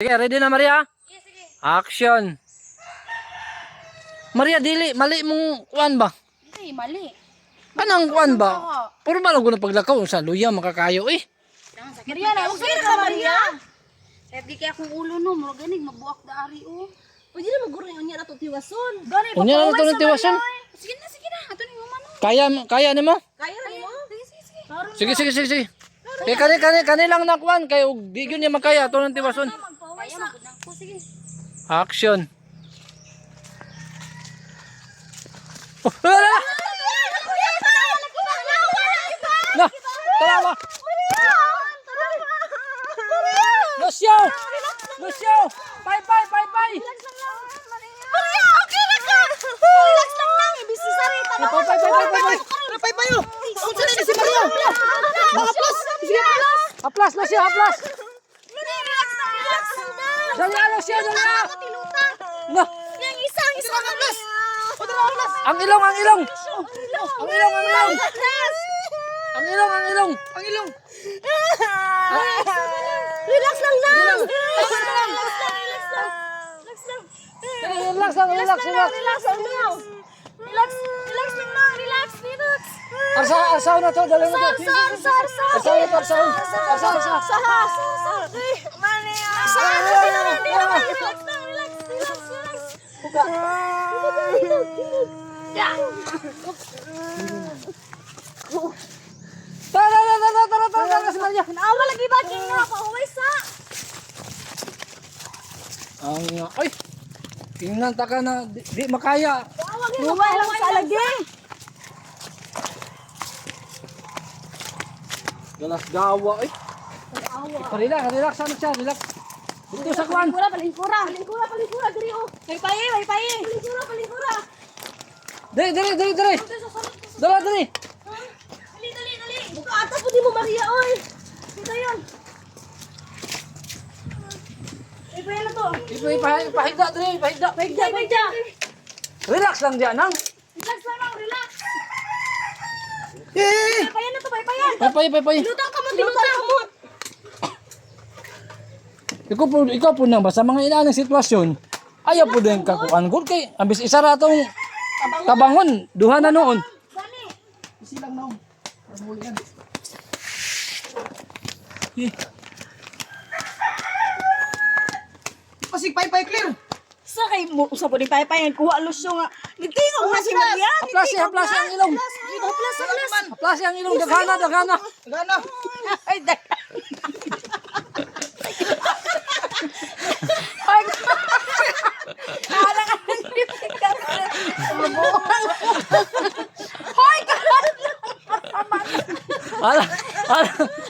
Sige, ready na Maria? Sige, sige. Action. Maria, dili, mali mong kuan ba? Hindi, mali. Anong kuan ba? Puro ba lang na paglakaw sa luya makakayo eh. Maria na, huwag ka Maria. Kahit di kaya akong ulo no, mura ganig, mabuak da ari o. Pwede na mag-guring unya na ito tiwason. Gani, Unya na ito ng tiwason. Sige na. Ato ni mo man. Kaya ni mo? Kaya rin mo? Sige, Sige. sige, sige, sige. Kaya kani lang na kuan kay ug di gyud niya makaya ito ng tiwason. Kaya magudang ko, sige. Action. Na, tara. Lucio! Lucio! Bye. Maria, okay na ka! Relax lang. Ibisi sarita na. Bye. Unsa na si Maria? Haplas. Sige, Haplas, Lucio, haplas. Relax lang. Dali, Lucio, dali. Tilutang. No, Yang isang haplas. ang ilong. Ang ilong. Relax lang. Relax lang. Arsaw na to, dali na to. Arsaw. Tara, si Maria. Naawa lagi ba king nga pauwi sa. Ay, tingnan ta ka na, di makaya. Luway lang sa lagi. Galas gawa, ay. Relax, sana siya, relax. Dito sa kwan. Palingkura diri oh. May paye. Palingkura. Dali. Dala. Dali. Buka ata po di mo Maria oy. Dito 'yon. Ipayan na to. Ipahigda, dali, pahigda. Pagda. Relax lang diyan, nang. Relax. Eh! Payan na to, payan. Pay. Lutang ka mo. Ikaw po nang ba sa mga inaanang sitwasyon, ayaw po din kakuan good kay ambis isa ra tong tabangon, duha na noon. Gani. Silang naon. Pamulian. Pasig pay clear. Sa kay mo sa pudi payan kuha lusyo nga. Gitingog na si Maria. Haplas ang ilong. Haplas ang ilong daghana. Gana. Ay,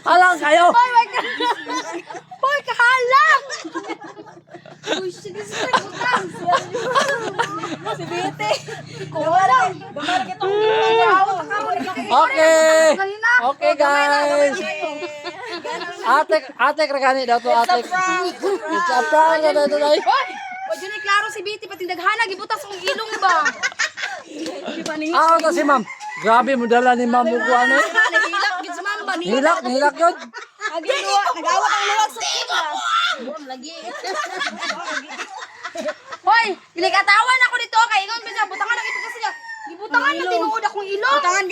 Alang kayo. Hoy, kahalang! Uy, sige, utang. Si Bete. Gumara kitong Okay guys. Ate kagani daw to ate. It's a prank daw to dai. Hoy, dyan ay klaro si Bete pati daghana gibutas ang ilong ba? Di ba ni? To si ma'am. Grabe mo dala ni ma'am ug ano. Nahilak gid sa mamba ni. Nilak yun. Agi luwa, nagawat ang luwag sa kila. Lagi. Hoy, ginikatawan ako dito kay ingon bisa butangan na kita kasi. Gibutangan na tinuod akong ilong. Butangan